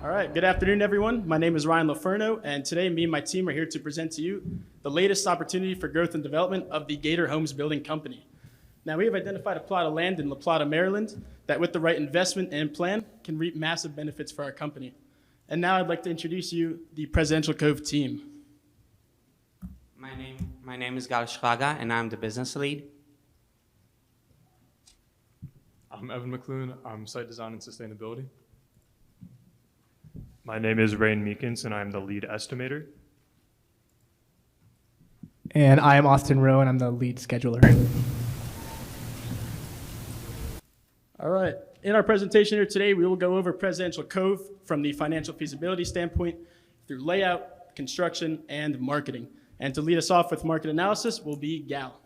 All right, good afternoon, everyone. My name is Ryan Laferno, and today me and my team are here to present to you the latest opportunity for growth and development of the Gator Homes Building Company. Now, we have identified a plot of land in La Plata, Maryland, that with the right investment and plan can reap massive benefits for our company. And now I'd like to introduce you the Presidential Cove team. My name is Gal Schraga, and I'm the business lead. I'm Evan McLuhan. I'm Site Design and Sustainability. My name is Rain Meekins, and I'm the lead estimator. And I am Austin Rowe, and I'm the lead scheduler. All right, in our presentation here today, we will go over Presidential Cove from the financial feasibility standpoint through layout, construction, and marketing. And to lead us off with market analysis will be Gal.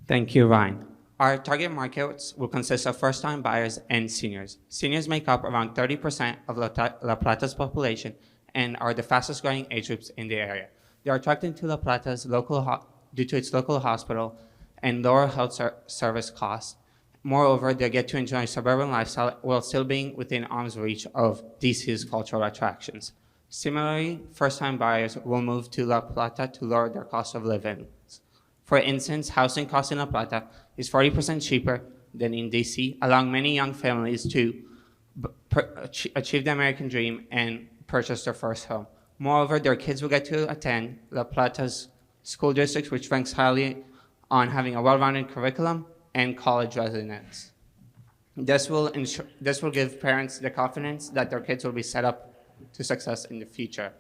Thank you, Ryan. Our target markets will consist of first-time buyers and seniors. Seniors make up around 30% of La Plata's population and are the fastest-growing age groups in the area. They are attracted to La Plata's due to its local hospital and lower health service costs. Moreover, they get to enjoy suburban lifestyle while still being within arm's reach of DC's cultural attractions. Similarly, first-time buyers will move to La Plata to lower their cost of living. For instance, housing costs in La Plata is 40% cheaper than in DC, allowing many young families to achieve the American dream and purchase their first home. Moreover, their kids will get to attend La Plata's school district, which ranks highly on having a well-rounded curriculum and college residence. This will give parents the confidence that their kids will be set up to success in the future.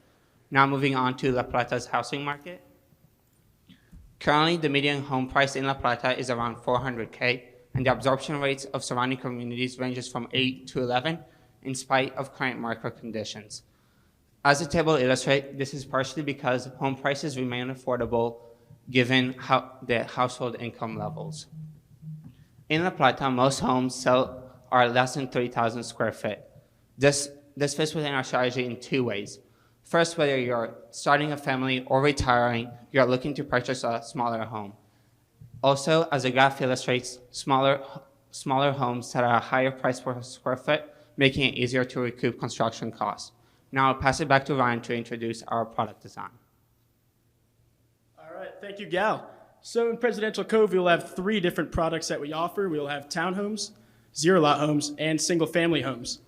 Now moving on to La Plata's housing market. Currently, the median home price in La Plata is around $400K, and the absorption rates of surrounding communities ranges from 8 to 11 in spite of current market conditions. As the table illustrates, this is partially because home prices remain affordable given the household income levels. In La Plata, most homes are less than 30,000 square feet. This fits within our strategy in two ways. First, whether you're starting a family or retiring, you're looking to purchase a smaller home. Also, as the graph illustrates, smaller homes that are a higher price per square foot, making it easier to recoup construction costs. Now I'll pass it back to Ryan to introduce our product design. All right, thank you, Gal. So in Presidential Cove, we'll have 3 different products that we offer. We'll have townhomes, zero-lot homes, and single-family homes.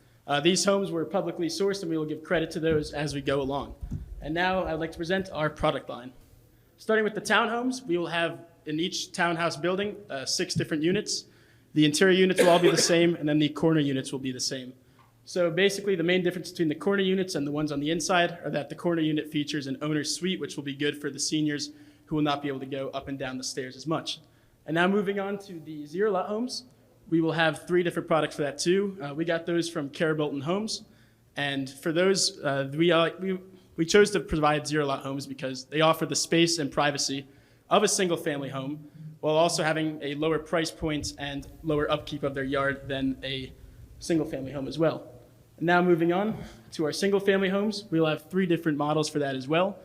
These homes were publicly sourced, and we will give credit to those as we go along. And now I'd like to present our product line. Starting with the townhomes, we will have in each townhouse building 6 different units. The interior units will all be the same, and then the corner units will be the same. So basically, the main difference between the corner units and the ones on the inside are that the corner unit features an owner's suite, which will be good for the seniors who will not be able to go up and down the stairs as much. And now moving on to the zero-lot homes. We will have 3 different products for that too. We got those from Cara Bolton Homes. And for those, we chose to provide zero-lot homes because they offer the space and privacy of a single-family home while also having a lower price point and lower upkeep of their yard than a single-family home as well. And now moving on to our single-family homes, we'll have 3 different models for that as well.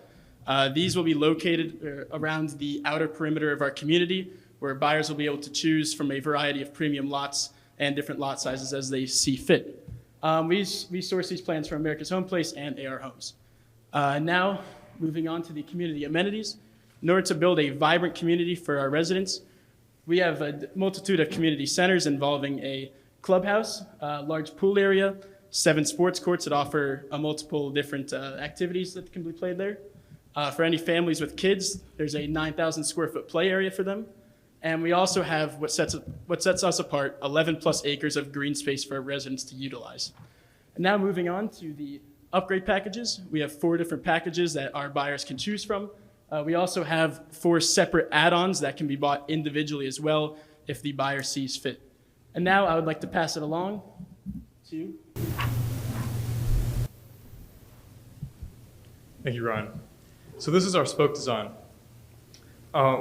These will be located around the outer perimeter of our community, where buyers will be able to choose from a variety of premium lots and different lot sizes as they see fit. We source these plans from America's Home Place and AR Homes. Now, moving on to the community amenities. In order to build a vibrant community for our residents, we have a multitude of community centers involving a clubhouse, a large pool area, 7 sports courts that offer multiple different activities that can be played there. For any families with kids, there's a 9,000 square foot play area for them. And we also have what sets us apart, 11 plus acres of green space for our residents to utilize. And now moving on to the upgrade packages. We have 4 different packages that our buyers can choose from. We also have 4 separate add-ons that can be bought individually as well if the buyer sees fit. And now I would like to pass it along to... Thank you, Ryan. So this is our spoke design.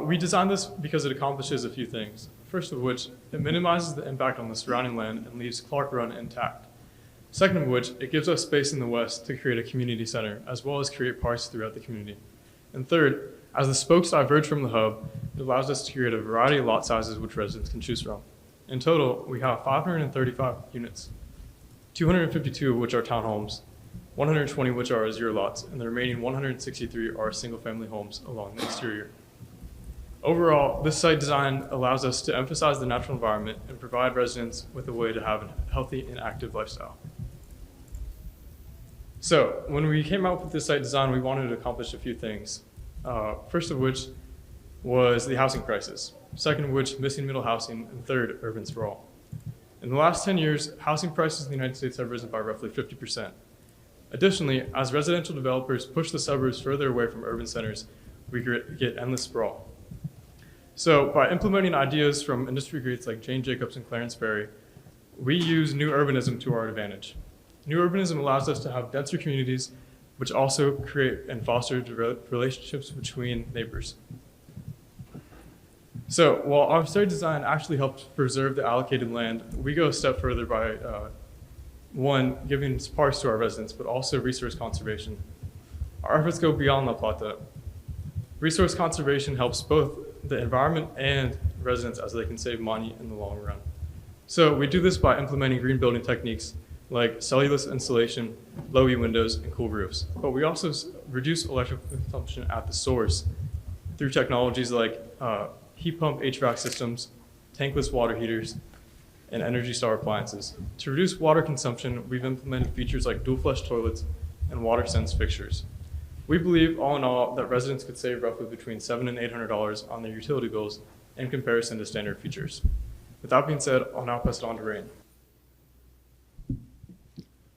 We designed this because it accomplishes a few things. First of which, it minimizes the impact on the surrounding land and leaves Clark Run intact. Second of which, it gives us space in the west to create a community center, as well as create parks throughout the community. And third, as the spokes diverge from the hub, it allows us to create a variety of lot sizes which residents can choose from. In total, we have 535 units. 252 of which are townhomes, 120 which are zero lots, and the remaining 163 are single-family homes along the exterior. Overall, this site design allows us to emphasize the natural environment and provide residents with a way to have a healthy and active lifestyle. So, when we came out with this site design, we wanted to accomplish a few things. First of which was the housing crisis. Second of which, missing middle housing, and third, urban sprawl. In the last 10 years, housing prices in the United States have risen by roughly 50%. Additionally, as residential developers push the suburbs further away from urban centers, we get endless sprawl. So by implementing ideas from industry greats like Jane Jacobs and Clarence Perry, we use new urbanism to our advantage. New urbanism allows us to have denser communities, which also create and foster relationships between neighbors. So while our site design actually helps preserve the allocated land, we go a step further by one, giving parks to our residents, but also resource conservation. Our efforts go beyond La Plata. Resource conservation helps both the environment and residents as they can save money in the long run. So we do this by implementing green building techniques like cellulose insulation, low-E windows, and cool roofs. But we also reduce electrical consumption at the source through technologies like heat pump HVAC systems, tankless water heaters, and Energy Star appliances. To reduce water consumption, we've implemented features like dual flush toilets and water sense fixtures. We believe, all in all, that residents could save roughly between $700 and $800 on their utility bills in comparison to standard features. With that being said, I'll now pass it on to Rain.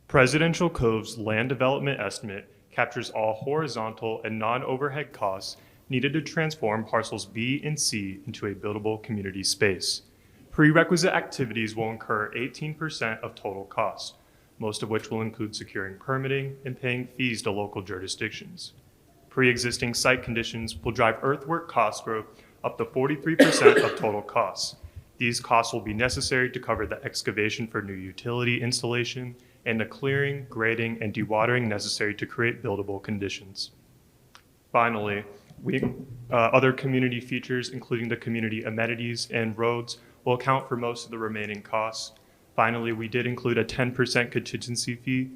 Presidential Cove's land development estimate captures all horizontal and non-overhead costs needed to transform parcels B and C into a buildable community space. Prerequisite activities will incur 18% of total cost, most of which will include securing permitting and paying fees to local jurisdictions. Pre-existing site conditions will drive earthwork cost growth up to 43% of total costs. These costs will be necessary to cover the excavation for new utility installation and the clearing, grading, and dewatering necessary to create buildable conditions. Finally, other community features, including the community amenities and roads, will account for most of the remaining costs. Finally, we did include a 10% contingency fee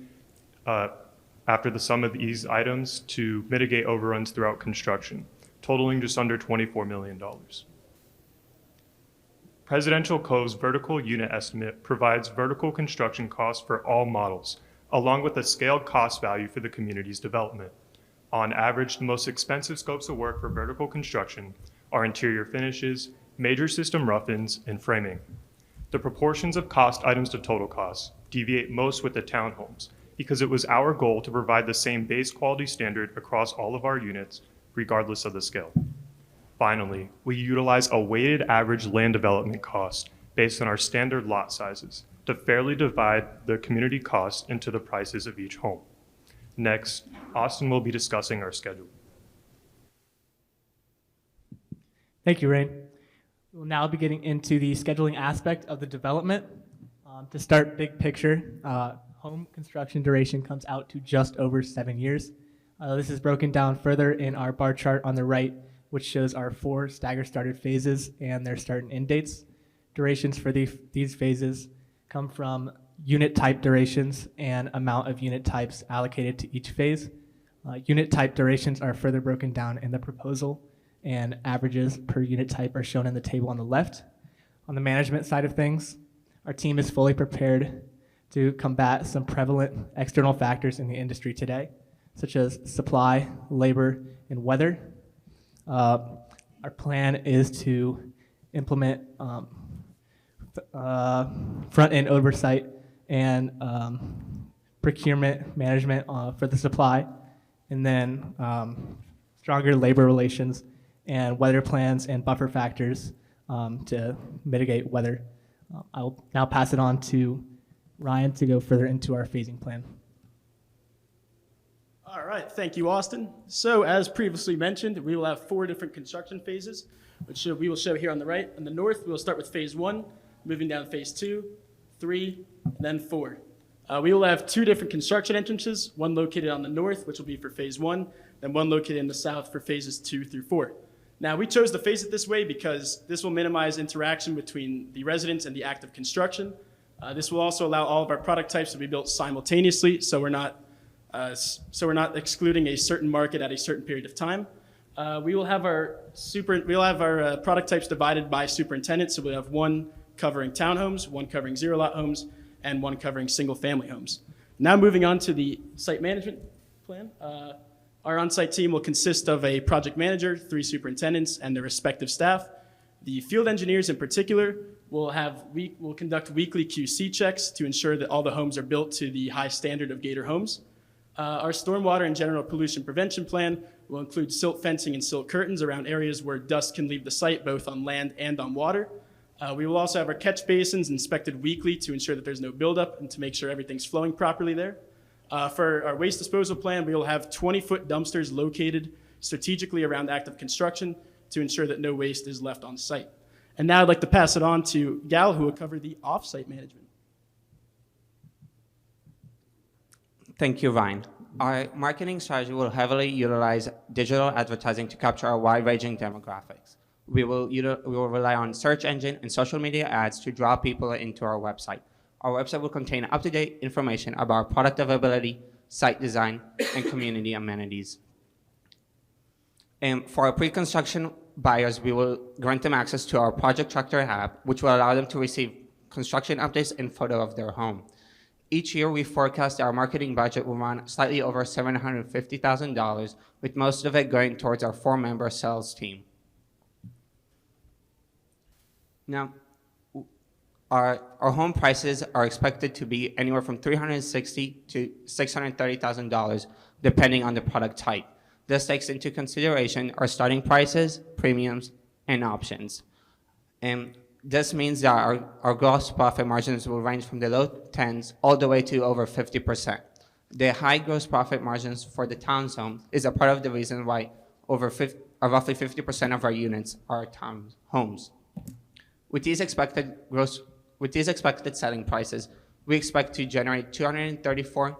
after the sum of these items to mitigate overruns throughout construction, totaling just under $24 million. Presidential Cove's vertical unit estimate provides vertical construction costs for all models, along with a scaled cost value for the community's development. On average, the most expensive scopes of work for vertical construction are interior finishes, major system rough-ins, and framing. The proportions of cost items to total costs deviate most with the townhomes because it was our goal to provide the same base quality standard across all of our units, regardless of the scale. Finally, we utilize a weighted average land development cost based on our standard lot sizes to fairly divide the community costs into the prices of each home. Next, Austin will be discussing our schedule. Thank you, Rain. We'll now be getting into the scheduling aspect of the development. To start big picture, home construction duration comes out to just over 7 years. This is broken down further in our bar chart on the right, which shows our 4 stagger started phases and their start and end dates. Durations for these phases come from unit type durations and amount of unit types allocated to each phase. Unit type durations are further broken down in the proposal, and averages per unit type are shown in the table on the left. On the management side of things, our team is fully prepared to combat some prevalent external factors in the industry today, such as supply, labor, and weather. Our plan is to implement front-end oversight and procurement management for the supply, and then stronger labor relations and weather plans and buffer factors to mitigate weather. I'll now pass it on to Ryan to go further into our phasing plan. All right, thank you, Austin. So as previously mentioned, we will have 4 different construction phases, which we will show here on the right. On the north, we'll start with phase 1, moving down to phase 2, 3, and then 4. We will have 2 different construction entrances, one located on the north, which will be for phase 1, then one located in the south for phases 2 through 4. Now, we chose to phase it this way because this will minimize interaction between the residents and the active construction. This will also allow all of our product types to be built simultaneously, so we're not excluding a certain market at a certain period of time. We'll have our product types divided by superintendent, so we'll have one covering townhomes, one covering zero-lot homes, and one covering single-family homes. Now moving on to the site management plan. Our on-site team will consist of a project manager, 3 superintendents, and their respective staff. The field engineers in particular will conduct weekly QC checks to ensure that all the homes are built to the high standard of Gator homes. Our stormwater and general pollution prevention plan will include silt fencing and silt curtains around areas where dust can leave the site, both on land and on water. We will also have our catch basins inspected weekly to ensure that there's no buildup and to make sure everything's flowing properly there. For our waste disposal plan, we will have 20-foot dumpsters located strategically around active construction to ensure that no waste is left on site. And now I'd like to pass it on to Gal, who will cover the off-site management. Thank you, Ryan. Our marketing strategy will heavily utilize digital advertising to capture our wide-ranging demographics. We will rely on search engine and social media ads to draw people into our website. Our website will contain up-to-date information about product availability, site design, and community amenities. For our pre-construction buyers, we will grant them access to our Project Tracker app, which will allow them to receive construction updates and photo of their home. Each year, we forecast our marketing budget will run slightly over $750,000, with most of it going towards our 4-member sales team. Now, our home prices are expected to be anywhere from $360,000 to $630,000, depending on the product type. This takes into consideration our starting prices, premiums, and options. And this means that our gross profit margins will range from the low 10s all the way to over 50%. The high gross profit margins for the townhome is a part of the reason why roughly 50% of our units are townhomes. With these expected selling prices, we expect to generate $234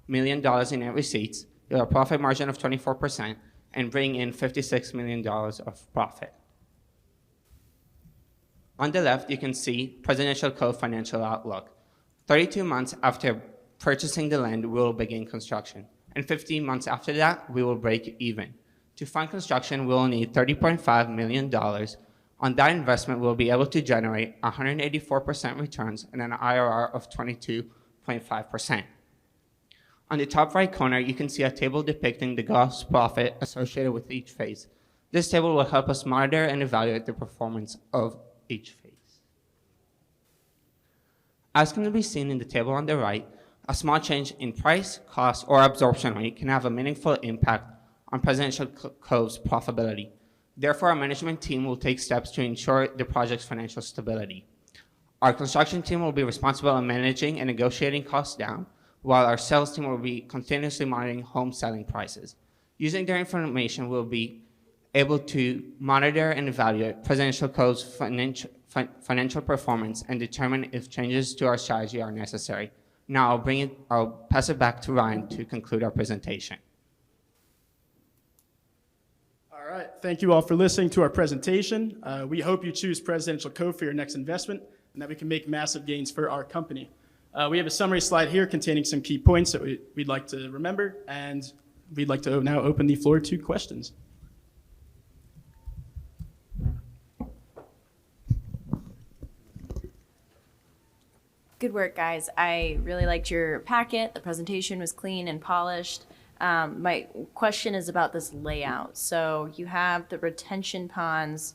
million in net receipts, with a profit margin of 24%, and bring in $56 million of profit. On the left, you can see Presidential Cove financial outlook. 32 months after purchasing the land, we will begin construction. And 15 months after that, we will break even. To fund construction, we will need $30.5 million. On that investment, we'll be able to generate 184% returns and an IRR of 22.5%. On the top right corner, you can see a table depicting the gross profit associated with each phase. This table will help us monitor and evaluate the performance of each phase. As can be seen in the table on the right, a small change in price, cost, or absorption rate can have a meaningful impact on Presidential Cove's profitability. Therefore, our management team will take steps to ensure the project's financial stability. Our construction team will be responsible in managing and negotiating costs down, while our sales team will be continuously monitoring home selling prices. Using their information, we'll be able to monitor and evaluate Presidential Cove's financial performance and determine if changes to our strategy are necessary. Now I'll pass it back to Ryan to conclude our presentation. All right, thank you all for listening to our presentation. We hope you choose Presidential Cove for your next investment and that we can make massive gains for our company. We have a summary slide here containing some key points that we'd like to remember, and we'd like to now open the floor to questions. Good work, guys. I really liked your packet. The presentation was clean and polished. My question is about this layout. So you have the retention ponds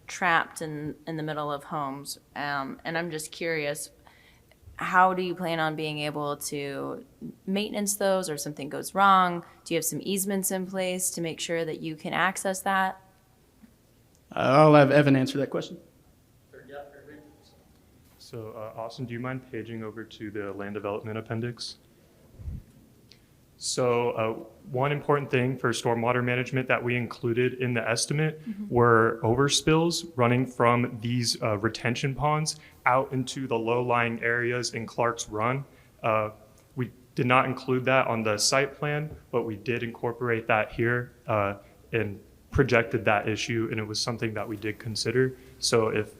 trapped in the middle of homes. And I'm just curious, how do you plan on being able to maintenance those, or if something goes wrong? Do you have some easements in place to make sure that you can access that? I'll have Evan answer that question. So, Austin, do you mind paging over to the land development appendix? So, one important thing for stormwater management that we included in the estimate were overspills running from these retention ponds out into the low-lying areas in Clark's Run. We did not include that on the site plan, but we did incorporate that here and projected that issue, and it was something that we did consider. So if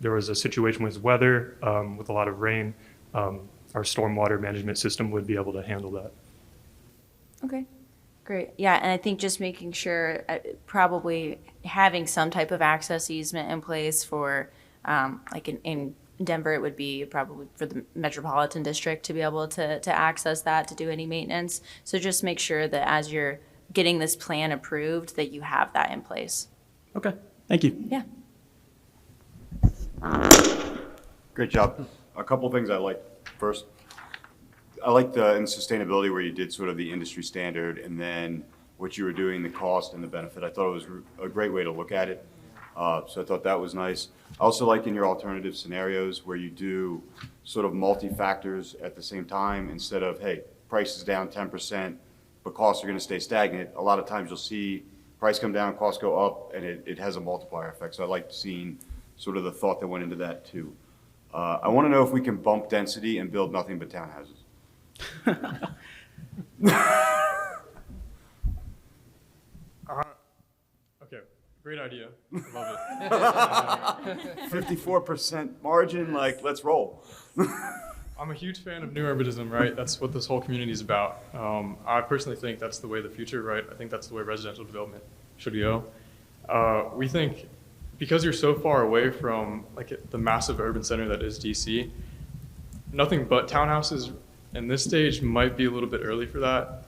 there was a situation with weather, with a lot of rain, our stormwater management system would be able to handle that. Okay, great. Yeah, and I think just making sure, probably having some type of access easement in place for, like in Denver, it would be probably for the metropolitan district to be able to access that, to do any maintenance. So just make sure that as you're getting this plan approved, that you have that in place. Okay, thank you. Yeah. Great job. A couple things I like. First, I liked in sustainability where you did sort of the industry standard and then what you were doing, the cost and the benefit. I thought it was a great way to look at it. So I thought that was nice. I also like in your alternative scenarios where you do sort of multi-factors at the same time instead of, hey, price is down 10%, but costs are going to stay stagnant. A lot of times you'll see price come down, costs go up, and it has a multiplier effect. So I liked seeing sort of the thought that went into that too. I want to know if we can bump density and build nothing but townhouses. Okay, great idea. I love it. 54% margin, like, let's roll. I'm a huge fan of new urbanism, right? That's what this whole community is about. I personally think that's the way of the future, right? I think that's the way residential development should go. We think because you're so far away from like the massive urban center that is DC, nothing but townhouses in this stage might be a little bit early for that.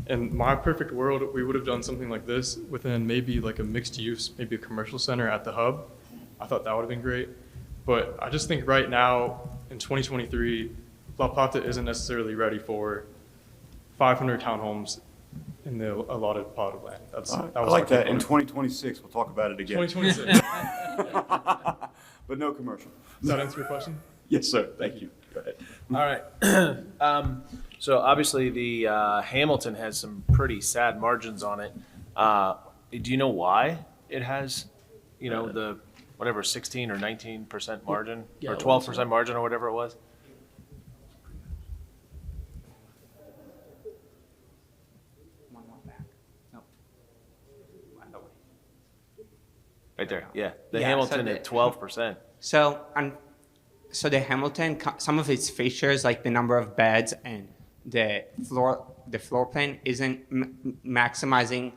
In my perfect world, we would have done something like this within maybe like a mixed use, maybe a commercial center at the hub. I thought that would have been great. But I just think right now in 2023, La Plata isn't necessarily ready for 500 townhomes in the allotted plot of land. I like that. In 2026, we'll talk about it again. 2026. But no commercial. Does that answer your question? Yes, sir. Thank you. Go ahead. All right. So obviously the Hamilton has some pretty sad margins on it. Do you know why it has, the whatever 16 or 19% margin Yeah, or it was, 12% margin or whatever it was? Right there. Yeah. The Yeah, Hamilton so at 12%. So, so the Hamilton, some of its features, like the number of beds and the floor plan, isn't maximizing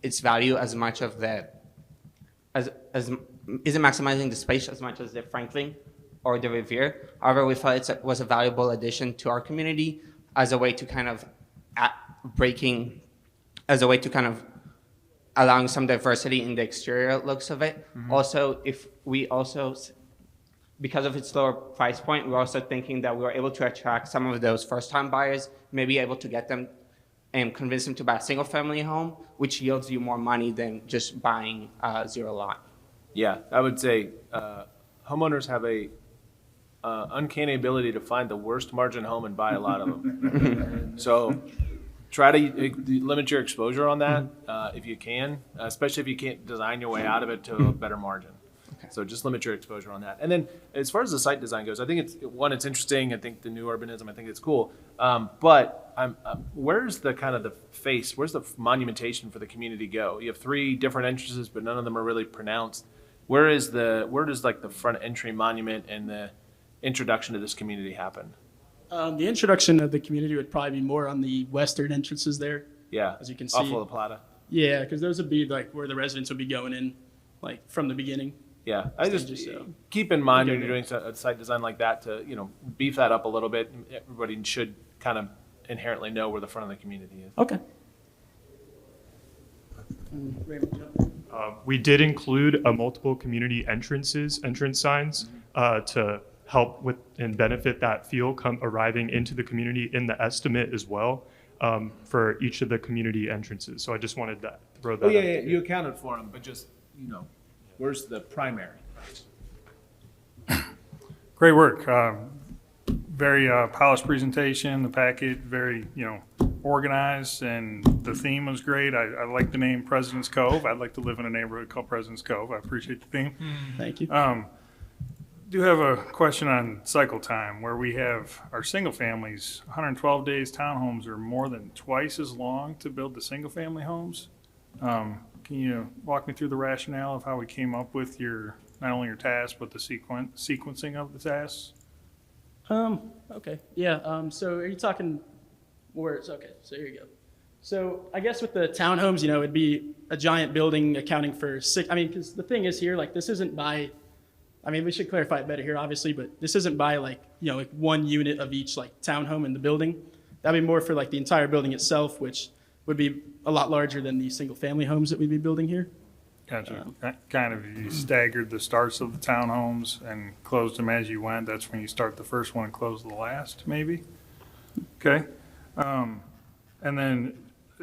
its value as much of the isn't maximizing the space as much as the Franklin or the Revere. However, we felt it was a valuable addition to our community as a way to kind of allowing some diversity in the exterior looks of it. Mm-hmm. Also, because of its lower price point, we're also thinking that we were able to attract some of those first-time buyers, maybe able to get them and convince them to buy a single-family home, which yields you more money than just buying a zero lot. Yeah, I would say homeowners have a uncanny ability to find the worst margin home and buy a lot of them. So try to limit your exposure on that if you can, especially if you can't design your way out of it to a better margin. Okay. So just limit your exposure on that. And then as far as the site design goes, I think it's interesting. I think the new urbanism, I think it's cool. But where's the kind of the face, where's the monumentation for the community go? You have 3 different entrances, but none of them are really pronounced. Where does like the front entry monument and the introduction to this community happen? The introduction of the community would probably be more on the western entrances there. Yeah, as you can see. Off of La Plata. Yeah, because those would be like where the residents would be going in, like from the beginning. Yeah, I just keep in mind when you're doing a site design like that to beef that up a little bit. Everybody should kind of inherently know where the front of the community is. Okay. We did include multiple community entrance signs to help with and benefit that feel arriving into the community in the estimate as well for each of the community entrances. So I just wanted to throw that out. Yeah, you accounted for them, but just, where's the primary? Great work. Very polished presentation, the packet, very, organized, and the theme was great. I like the name President's Cove. I'd like to live in a neighborhood called President's Cove. I appreciate the theme. Thank you. Do have a question on cycle time, where we have our single families, 112 days. Townhomes are more than twice as long to build the single family homes. Can Can you walk me through the rationale of how we came up with not only your task, but the sequencing of the tasks? Okay, yeah, so are you talking words? Okay, so here you go. So I guess with the townhomes, it'd be a giant building accounting for because the thing is here, like, this isn't by, we should clarify it better here, obviously, but this isn't by like one unit of each like townhome in the building. That'd be more for like the entire building itself, which would be a lot larger than the single family homes that we'd be building here. Gotcha. Kind of, you staggered the starts of the townhomes and closed them as you went. That's when you start the first one and close the last, maybe? Okay. And then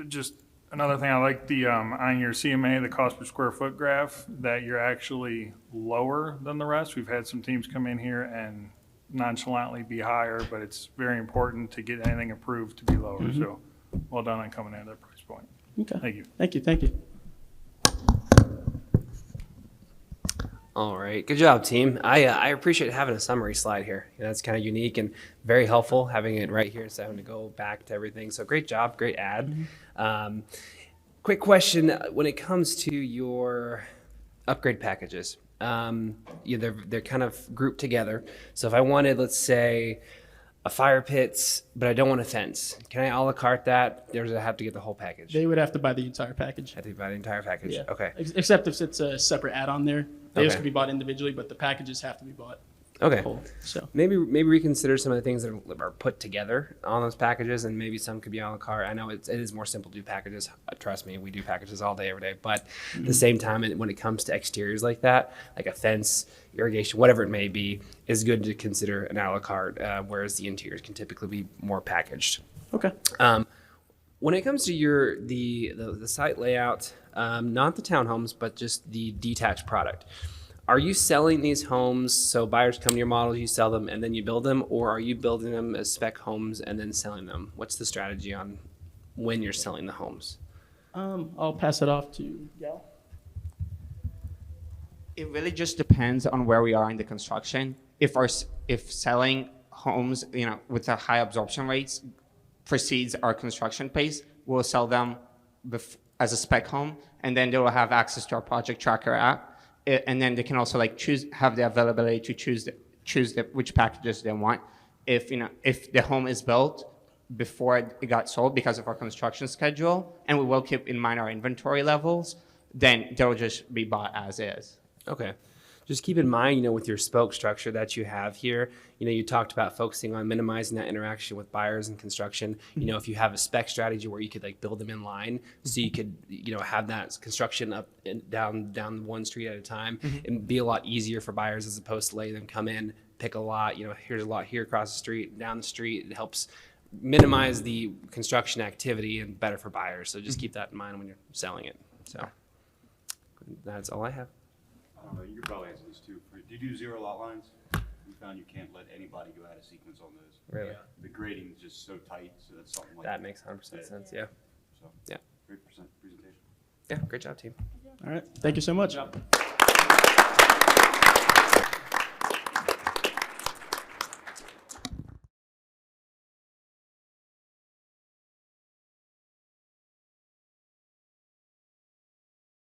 just another thing, I like the, on your CMA, the cost per square foot graph, that you're actually lower than the rest. We've had some teams come in here and nonchalantly be higher, but it's very important to get anything approved to be lower. So well done on coming in at that price point. Okay. Thank you. Thank you. All right, good job, team. I appreciate having a summary slide here. That's kind of unique and very helpful having it right here instead of having to go back to everything. So great job, great ad. Quick question: when it comes to your upgrade packages, they're kind of grouped together. So if I wanted, let's say, a fire pits, but I don't want a fence, can I a la carte that? Or does I have to get the whole package? They would have to buy the entire package. I have to buy the entire package. Yeah. Okay. Except if it's a separate add-on there. Those Okay. could be bought individually, but the packages have to be bought Okay. whole. So Maybe reconsider some of the things that are put together on those packages, and maybe some could be a la carte. I know it is more simple to do packages. Trust me, we do packages all day, every day. But at the same time, when it comes to exteriors like that, like a fence, irrigation, whatever it may be, is good to consider an a la carte, whereas the interiors can typically be more packaged. okay. When it comes to the site layout, not the townhomes, but just the detached product, are you selling these homes so buyers come to your models, you sell them, and then you build them, or are you building them as spec homes and then selling them? What's the strategy on when you're selling the homes? I'll pass it off to Gal. It really just depends on where we are in the construction. If selling homes, with the high absorption rates precedes our construction pace, we'll sell them as a spec home, and then they will have access to our project tracker app. And then they can also have the availability to choose which packages they want. If the home is built before it got sold because of our construction schedule, and we will keep in mind our inventory levels, then they'll just be bought as is. Okay. Just keep in mind, with your spoke structure that you have here, you talked about focusing on minimizing that interaction with buyers and construction. If you have a spec strategy where you could build them in line, so you could, have that construction up and down one street at a time, and be a lot easier for buyers as opposed to letting them come in, pick a lot, here's a lot here across the street, down the street. It helps minimize the construction activity and better for buyers. So just keep that in mind when you're selling it. So that's all I have. You could probably answer this too. Do you do zero lot lines? We found you can't let anybody go out of sequence on those. Really? Yeah. The grading is just so tight, so that's something like That makes 100% sense. Yeah. So, Yeah. great presentation. Yeah. Great job, team. All right. Thank you so much.